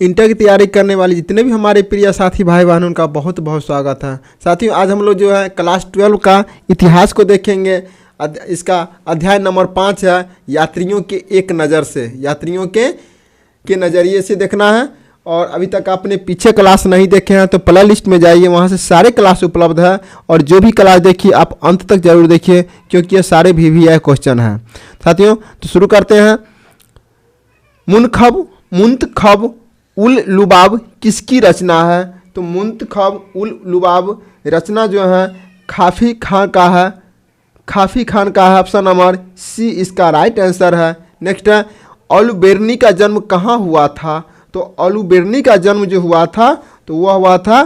Inter की तैयारी करने वाले जितने भी हमारे प्रिय साथी भाई बहन उनका बहुत बहुत स्वागत है। साथियों, आज हम लोग जो है क्लास 12 का इतिहास को देखेंगे। इसका अध्याय नंबर 5 है यात्रियों के एक नज़र से। यात्रियों के नज़रिए से देखना है। और अभी तक आपने पीछे क्लास नहीं देखे हैं तो प्ले लिस्ट में जाइए, वहाँ से सारे क्लास उपलब्ध है। और जो भी क्लास देखिए आप अंत तक जरूर देखिए, क्योंकि ये सारे VVI क्वेश्चन हैं। साथियों, तो शुरू करते हैं। मुंतखब उल लुबाब किसकी रचना है? तो मुंतखब उल लुबाब रचना जो है खाफी खान का है। खाफी खान का है। ऑप्शन नंबर सी इसका राइट आंसर है। नेक्स्ट है, अलुबेरनी का जन्म कहाँ हुआ था? तो अलुबेरनी का जन्म जो हुआ था तो वह हुआ था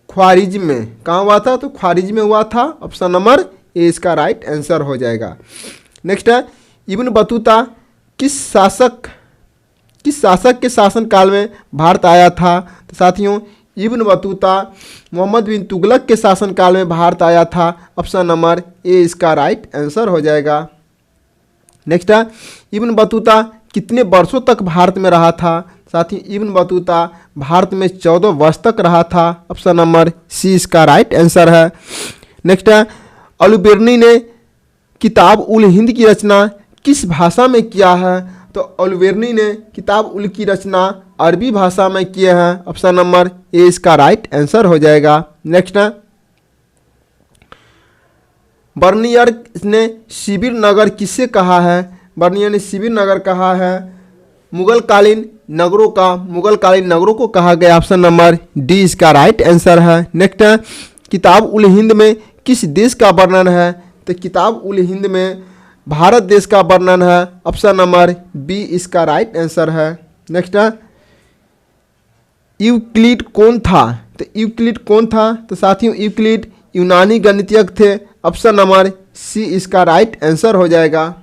ख्वारिज़्म में। कहाँ हुआ था? तो ख्वारिज़्म में हुआ था। ऑप्शन नंबर ए इसका राइट आंसर हो जाएगा। नेक्स्ट है, इब्न बतूता किस शासक के शासनकाल में भारत आया था? तो साथियों, इब्न बतूता मोहम्मद बिन तुगलक के शासनकाल में भारत आया था। ऑप्शन नंबर ए इसका राइट आंसर हो जाएगा। नेक्स्ट है, इब्न बतूता कितने वर्षों तक भारत में रहा था? साथियों, इब्न बतूता भारत में 14 वर्ष तक रहा था। ऑप्शन नंबर सी इसका राइट आंसर है। नेक्स्ट है, अलुबेरनी ने किताब उल हिंद की रचना किस भाषा में किया है? तो अलुबेरनी ने किताब उल की रचना अरबी भाषा में किए हैं। ऑप्शन नंबर ए इसका राइट आंसर हो जाएगा। नेक्स्ट है, बर्नियर ने शिविर नगर किसे कहा है? बर्नियर ने शिविर नगर कहा है मुगलकालीन नगरों को कहा गया। ऑप्शन नंबर डी इसका राइट आंसर है। नेक्स्ट है, किताब उल हिंद में किस देश का वर्णन है? तो किताब उल हिंद में भारत देश का वर्णन है। ऑप्शन नंबर बी इसका राइट आंसर है। नेक्स्ट है, यूक्लिड कौन था? तो यूक्लिड कौन था? तो साथियों, यूक्लिड यूनानी गणितज्ञ थे। ऑप्शन नंबर सी इसका राइट आंसर हो जाएगा।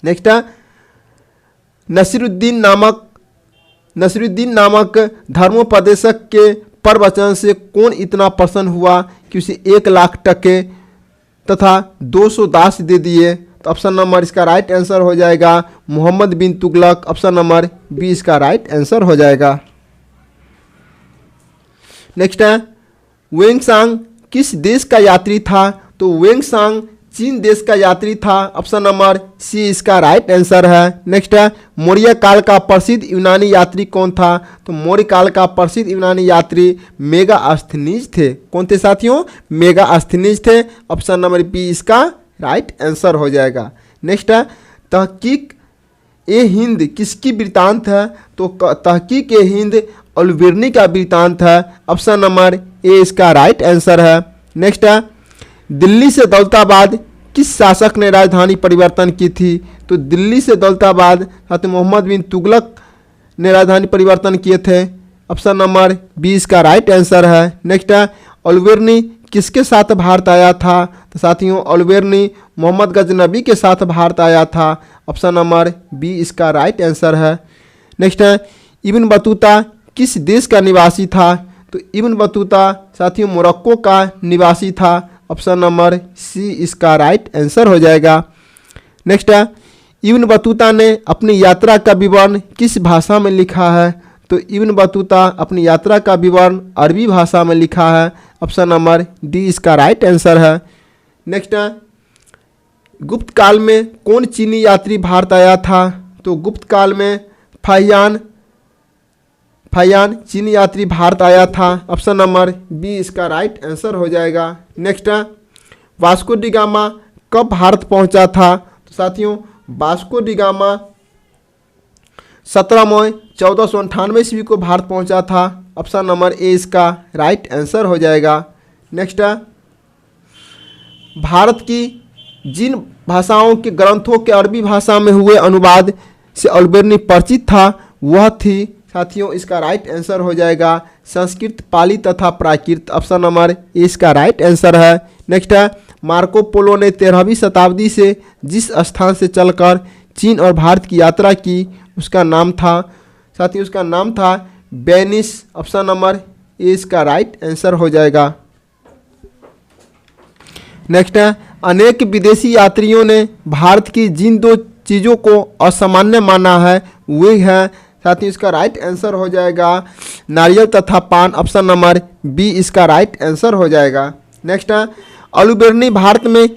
नेक्स्ट है, नसीरुद्दीन नामक धर्मोपदेशक के प्रवचन से कौन इतना प्रसन्न हुआ कि उसे 1 लाख टके तथा 200 दास दे दिए? तो ऑप्शन नंबर इसका राइट आंसर हो जाएगा मोहम्मद बिन तुगलक। ऑप्शन नंबर बी इसका राइट आंसर हो जाएगा। नेक्स्ट है, वेंगसांग किस देश का यात्री था? तो वेंगसांग चीन देश का यात्री था। ऑप्शन नंबर सी इसका राइट आंसर है। नेक्स्ट है, मौर्य काल का प्रसिद्ध यूनानी यात्री कौन था? तो मौर्य काल का प्रसिद्ध यूनानी यात्री मेगास्थनीज थे। कौन थे साथियों? मेगास्थनीज थे। ऑप्शन नंबर बी इसका राइट आंसर हो जाएगा। नेक्स्ट है, तहकीक ए हिंद किसकी वृत्तांत है? तो तहकीक ए हिंद अलुबेरनी का वृत्तांत है। ऑप्शन नंबर ए इसका राइट आंसर है। नेक्स्ट है, दिल्ली से दौलताबाद किस शासक ने राजधानी परिवर्तन की थी? तो दिल्ली से दौलताबाद मोहम्मद बिन तुगलक ने राजधानी परिवर्तन किए थे। ऑप्शन नंबर बी इसका राइट आंसर है। नेक्स्ट है, अलुबेरनी किसके साथ भारत आया था? तो साथियों, अलुबेरनी मोहम्मद गजनबी के साथ भारत आया था। ऑप्शन नंबर बी इसका राइट आंसर है। नेक्स्ट है, इब्न बतूता किस देश का निवासी था? तो इब्न बतूता साथियों मोरक्को का निवासी था। ऑप्शन नंबर सी इसका राइट आंसर हो जाएगा। नेक्स्ट है, इब्न बतूता ने अपनी यात्रा का विवरण किस भाषा में लिखा है? तो इब्न बतूता अपनी यात्रा का विवरण अरबी भाषा में लिखा है। ऑप्शन नंबर डी इसका राइट आंसर है। नेक्स्ट है, गुप्त काल में कौन चीनी यात्री भारत आया था? तो गुप्त काल में फाहियान चीनी यात्री भारत आया था। ऑप्शन नंबर बी इसका राइट आंसर हो जाएगा। नेक्स्ट है, वास्को डी गामा कब भारत पहुंचा था? तो साथियों, वास्को डी गामा 17 मई 1498 ईस्वी को भारत पहुंचा था। ऑप्शन नंबर ए इसका राइट आंसर हो जाएगा। नेक्स्ट है, भारत की जिन भाषाओं के ग्रंथों के अरबी भाषा में हुए अनुवाद से अलुबेरनी परिचित था वह थी। साथियों, इसका राइट आंसर हो जाएगा संस्कृत, पाली तथा प्राकृत। ऑप्शन नंबर ए इसका राइट आंसर है। नेक्स्ट है, मार्को पोलो ने 13वीं शताब्दी से जिस स्थान से चलकर चीन और भारत की यात्रा की उसका नाम था? साथियों, उसका नाम था वेनिस। ऑप्शन नंबर ए इसका राइट आंसर हो जाएगा। नेक्स्ट है, अनेक विदेशी यात्रियों ने भारत की जिन 2 चीज़ों को असामान्य माना है वे हैं साथ ही इसका राइट आंसर हो जाएगा नारियल तथा पान, ऑप्शन नंबर बी इसका राइट आंसर हो जाएगा। नेक्स्ट है अल्बर्नी भारत में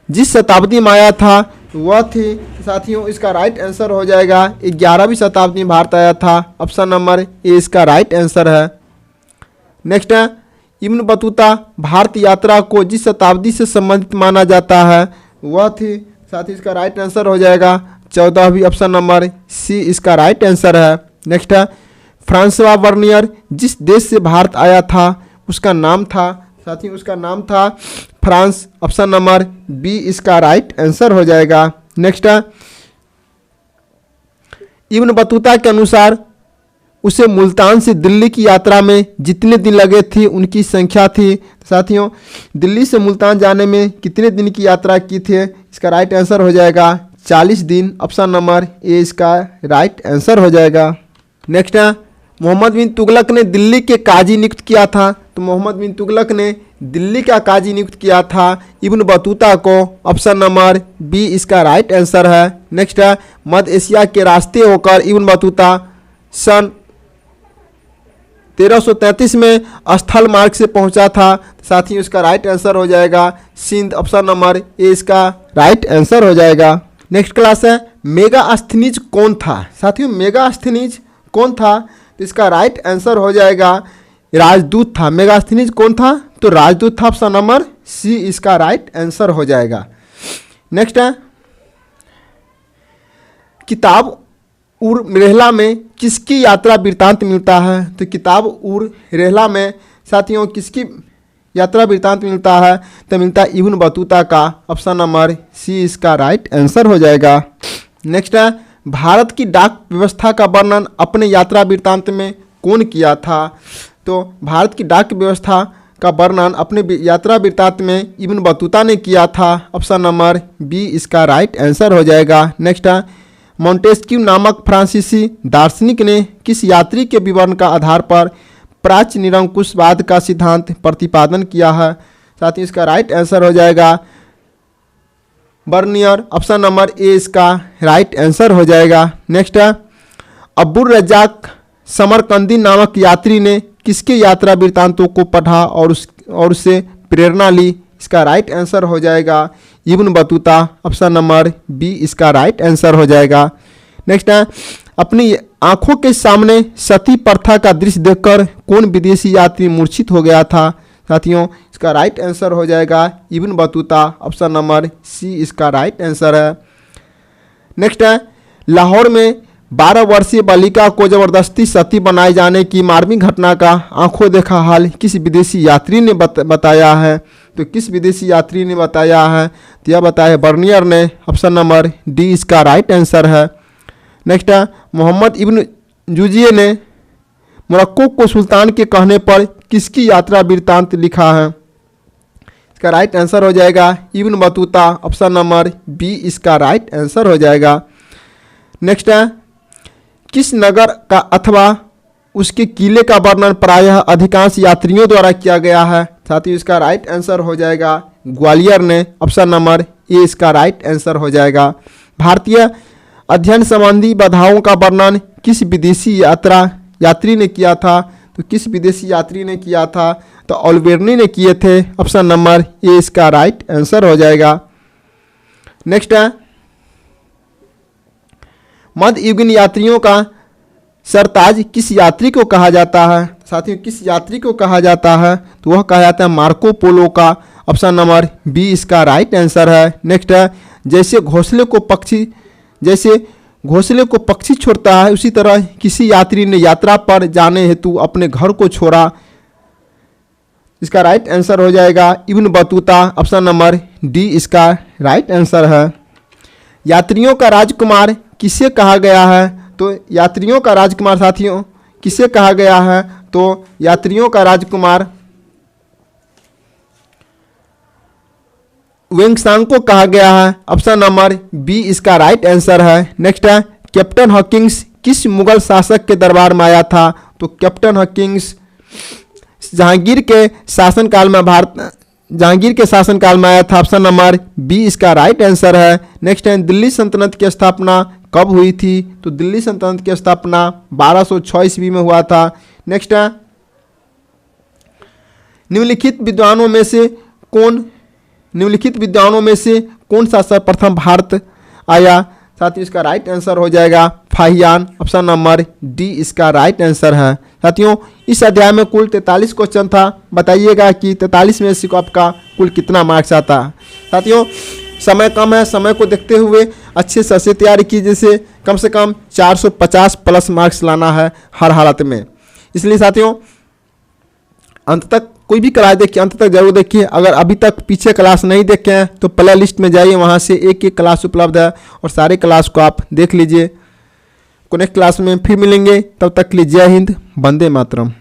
जिस शताब्दी में आया था वह थी, साथियों इसका राइट आंसर हो जाएगा 11वीं शताब्दी में भारत आया था, ऑप्शन नंबर ए इसका राइट आंसर है। नेक्स्ट है इब्न बतूता भारत यात्रा को जिस शताब्दी से संबंधित माना जाता है वह थी, साथ ही इसका राइट आंसर हो जाएगा 14वीं, ऑप्शन नंबर सी इसका राइट आंसर है। नेक्स्ट है फ्रांसवा वर्नियर जिस देश से भारत आया था उसका नाम था, साथ ही उसका नाम था फ्रांस, ऑप्शन नंबर बी इसका राइट आंसर हो जाएगा। नेक्स्ट है इब्न बतूता के अनुसार उसे मुल्तान से दिल्ली की यात्रा में जितने दिन लगे थे उनकी संख्या थी, साथियों दिल्ली से मुल्तान जाने में कितने दिन की यात्रा की थे, इसका राइट आंसर हो जाएगा 40 दिन, ऑप्शन नंबर ए इसका राइट आंसर हो जाएगा। नेक्स्ट है मोहम्मद बिन तुगलक ने दिल्ली के काजी नियुक्त किया था, तो मोहम्मद बिन तुगलक ने दिल्ली का काजी नियुक्त किया था इब्न बतूता को, ऑप्शन नंबर बी इसका राइट आंसर है। नेक्स्ट है मध्य एशिया के रास्ते होकर इब्न बतूता सन 1333 में स्थल मार्ग से पहुंचा था, साथ ही उसका राइट आंसर हो जाएगा सिंध, ऑप्शन नंबर ए इसका राइट आंसर हो जाएगा। नेक्स्ट क्लास है मेगास्थनीज कौन था, साथियों मेगास्थनीज कौन था, तो इसका राइट आंसर हो जाएगा राजदूत था। मेगास्थनीज कौन था, तो राजदूत था, ऑप्शन नंबर सी इसका राइट आंसर हो जाएगा। नेक्स्ट है किताब उर रेहला में किसकी यात्रा वृत्तांत मिलता है, तो किताब उर रेहला में साथियों किसकी यात्रा वृत्तांत मिलता है, तो मिलता है इब्न बतूता का, ऑप्शन नंबर सी इसका राइट आंसर हो जाएगा। नेक्स्ट है भारत की डाक व्यवस्था का वर्णन अपने यात्रा वृत्तांत में कौन किया था, तो भारत की डाक व्यवस्था का वर्णन अपने यात्रा वृत्तांत में इब्न बतूता ने किया था, ऑप्शन नंबर बी इसका राइट आंसर हो जाएगा। नेक्स्ट है मोंटेस्क्यू नामक फ्रांसीसी दार्शनिक ने किस यात्री के विवरण का आधार पर प्राच्य निरंकुशवाद का सिद्धांत प्रतिपादन किया है, साथ ही इसका राइट आंसर हो जाएगा बर्नियर, ऑप्शन नंबर ए इसका राइट आंसर हो जाएगा। नेक्स्ट है अब्दुल रज्जाक समरकंदी नामक यात्री ने किसके यात्रा वृत्तांतों को पढ़ा और उससे प्रेरणा ली, इसका राइट आंसर हो जाएगा Ibn Battuta, option number B इसका राइट आंसर हो जाएगा। नेक्स्ट है अपनी आंखों के सामने सती प्रथा का दृश्य देखकर कौन विदेशी यात्री मूर्छित हो गया था, साथियों इसका राइट आंसर हो जाएगा Ibn Battuta, option number C इसका राइट आंसर है। नेक्स्ट है लाहौर में 12 वर्षीय बालिका को जबरदस्ती सती बनाए जाने की मार्मिक घटना का आंखों देखा हाल किस विदेशी यात्री ने बताया है, तो किस विदेशी यात्री ने बताया है, तो यह बताया बर्नियर ने, ऑप्शन नंबर डी इसका राइट आंसर है। नेक्स्ट है मोहम्मद इब्न जूजिए ने मोरक्को को सुल्तान के कहने पर किसकी यात्रा वृत्तांत लिखा है, इसका राइट आंसर हो जाएगा Ibn Battuta, option number B इसका राइट आंसर हो जाएगा। नेक्स्ट है किस नगर का अथवा उसके किले का वर्णन प्रायः अधिकांश यात्रियों द्वारा किया गया है, साथ ही इसका राइट आंसर हो जाएगा ग्वालियर ने, ऑप्शन नंबर ए इसका राइट आंसर हो जाएगा। भारतीय अध्ययन संबंधी बाधाओं का वर्णन किस विदेशी यात्री ने किया था, तो किस विदेशी यात्री ने किया था, तो अल्बर्नी ने किए थे, ऑप्शन नंबर ए इसका राइट आंसर हो जाएगा। नेक्स्ट है मध्ययुगीन यात्रियों का सरताज किस यात्री को कहा जाता है, साथियों किस यात्री को कहा जाता है, तो वह कहा जाता है मार्को पोलो का, ऑप्शन नंबर बी इसका राइट आंसर है। नेक्स्ट है जैसे घोंसले को पक्षी छोड़ता है उसी तरह किसी यात्री ने यात्रा पर जाने हेतु अपने घर को छोड़ा, इसका राइट आंसर हो जाएगा Ibn Battuta, option number D इसका राइट आंसर है। यात्रियों का राजकुमार किसे कहा गया है, तो यात्रियों का राजकुमार साथियों किसे कहा गया है, तो यात्रियों का राजकुमार वेंगसांग को कहा गया है, ऑप्शन नंबर बी इसका राइट आंसर है। नेक्स्ट है कैप्टन हॉकिंस किस मुगल शासक के दरबार में आया था, तो कैप्टन हॉकिंस जहांगीर के शासनकाल में आया था, ऑप्शन नंबर बी इसका राइट आंसर है। नेक्स्ट है दिल्ली सल्तनत की स्थापना कब हुई थी? तो दिल्ली सल्तनत की स्थापना 1206 ईस्वी में हुआ था। नेक्स्ट है, निम्नलिखित विद्वानों में से कौन सा सर्वप्रथम भारत आया? साथियों इसका राइट आंसर हो जाएगा फाहियान। ऑप्शन नंबर डी इसका राइट आंसर है। साथियों इस अध्याय में कुल 43 क्वेश्चन था। बताइएगा कि 43 में से आपका कुल कितना मार्क्स आता है। साथियों समय कम है, समय को देखते हुए अच्छे से तैयारी की, जैसे कम से कम 450 प्लस मार्क्स लाना है हर हालत में। इसलिए साथियों अंत तक कोई भी क्लास देखिए, अंत तक जरूर देखिए। अगर अभी तक पीछे क्लास नहीं देखे हैं तो प्ले लिस्ट में जाइए, वहाँ से एक एक क्लास उपलब्ध है और सारे क्लास को आप देख लीजिए। नेक्स्ट क्लास में फिर मिलेंगे, तब तक के लिए जय हिंद, वंदे मातरम।